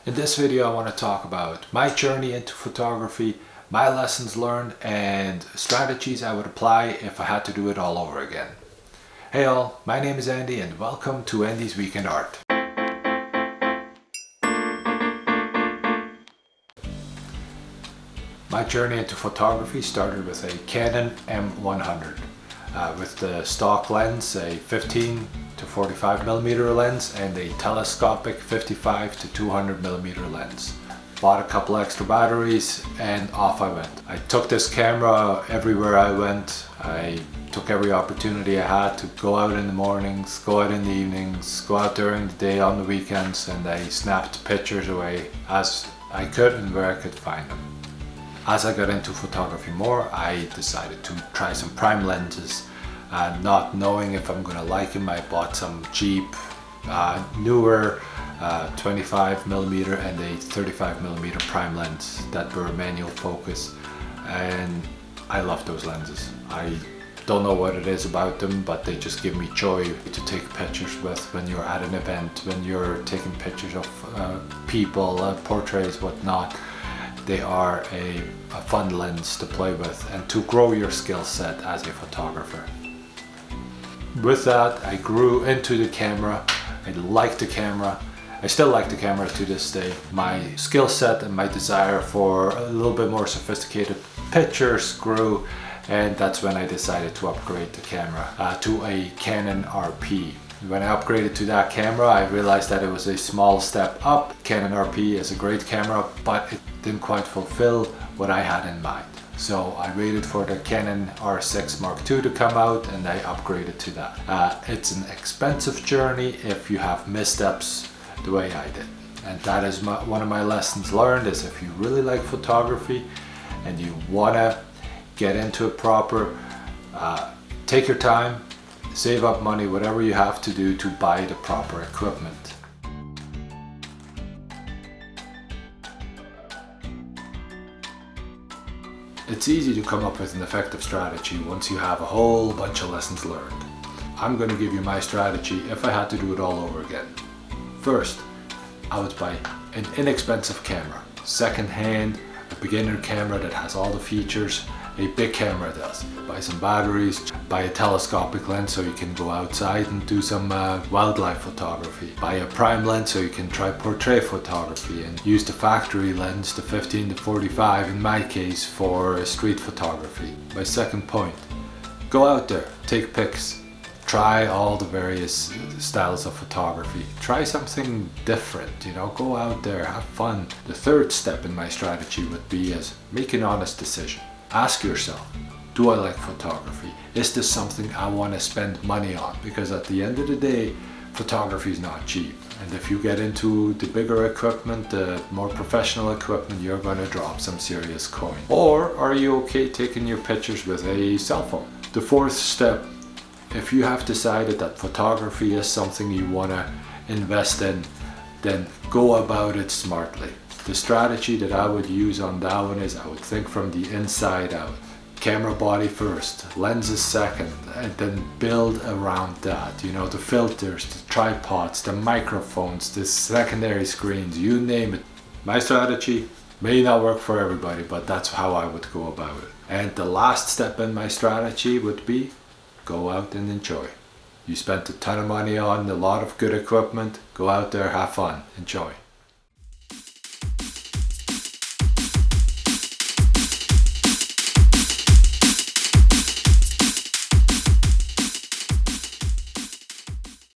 In this video I want to talk about my journey into photography, my lessons learned and strategies I would apply if I had to do it all over again. Hey all, my name is Andy and welcome to Andy's Week in Art. My journey into photography started with a Canon M100 with the stock lens, a 15 to 45mm lens and a telescopic 55 to 200mm lens. Bought a couple extra batteries and off I went. I took this camera everywhere I went. I took every opportunity I had to go out in the mornings, go out in the evenings, go out during the day on the weekends, and I snapped pictures away as I could and where I could find them. As I got into photography more, I decided to try some prime lenses. Not knowing if I'm gonna like them, I bought some cheap, newer 25mm and a 35mm prime lens that were manual focus, and I love those lenses. I don't know what it is about them, but they just give me joy to take pictures with when you're at an event, when you're taking pictures of people, portraits, whatnot. They are a fun lens to play with and to grow your skill set as a photographer. With that, I grew into the camera. I liked the camera. I still like the camera to this day. My skill set and my desire for a little bit more sophisticated pictures grew, and that's when I decided to upgrade the camera to a Canon RP. When I upgraded to that camera, I realized that it was a small step up. Canon RP is a great camera, but it didn't quite fulfill what I had in mind. So I waited for the Canon R6 Mark II to come out and I upgraded to that. It's an expensive journey if you have missteps the way I did. And that is one of my lessons learned, is if you really like photography and you want to get into it proper, take your time, save up money, whatever you have to do to buy the proper equipment. It's easy to come up with an effective strategy once you have a whole bunch of lessons learned. I'm going to give you my strategy if I had to do it all over again. First, I would buy an inexpensive camera. Second hand, a beginner camera that has all the features a big camera does. Buy some batteries, buy a telescopic lens so you can go outside and do some wildlife photography. Buy a prime lens so you can try portrait photography, and use the factory lens, the 15 to 45 in my case, for street photography. My second point, go out there, take pics, try all the various styles of photography. Try something different, go out there, have fun. The third step in my strategy would be make an honest decision. Ask yourself, do I like photography? Is this something I want to spend money on? Because at the end of the day, photography is not cheap. And if you get into the bigger equipment, the more professional equipment, you're going to drop some serious coin. Or are you okay taking your pictures with a cell phone? The fourth step, if you have decided that photography is something you want to invest in, then go about it smartly. The strategy that I would use on that one is I would think from the inside out. Camera body first, lenses second, and then build around that. The filters, the tripods, the microphones, the secondary screens, you name it. My strategy may not work for everybody, but that's how I would go about it. And the last step in my strategy would be go out and enjoy. You spent a ton of money on a lot of good equipment, go out there, have fun, enjoy.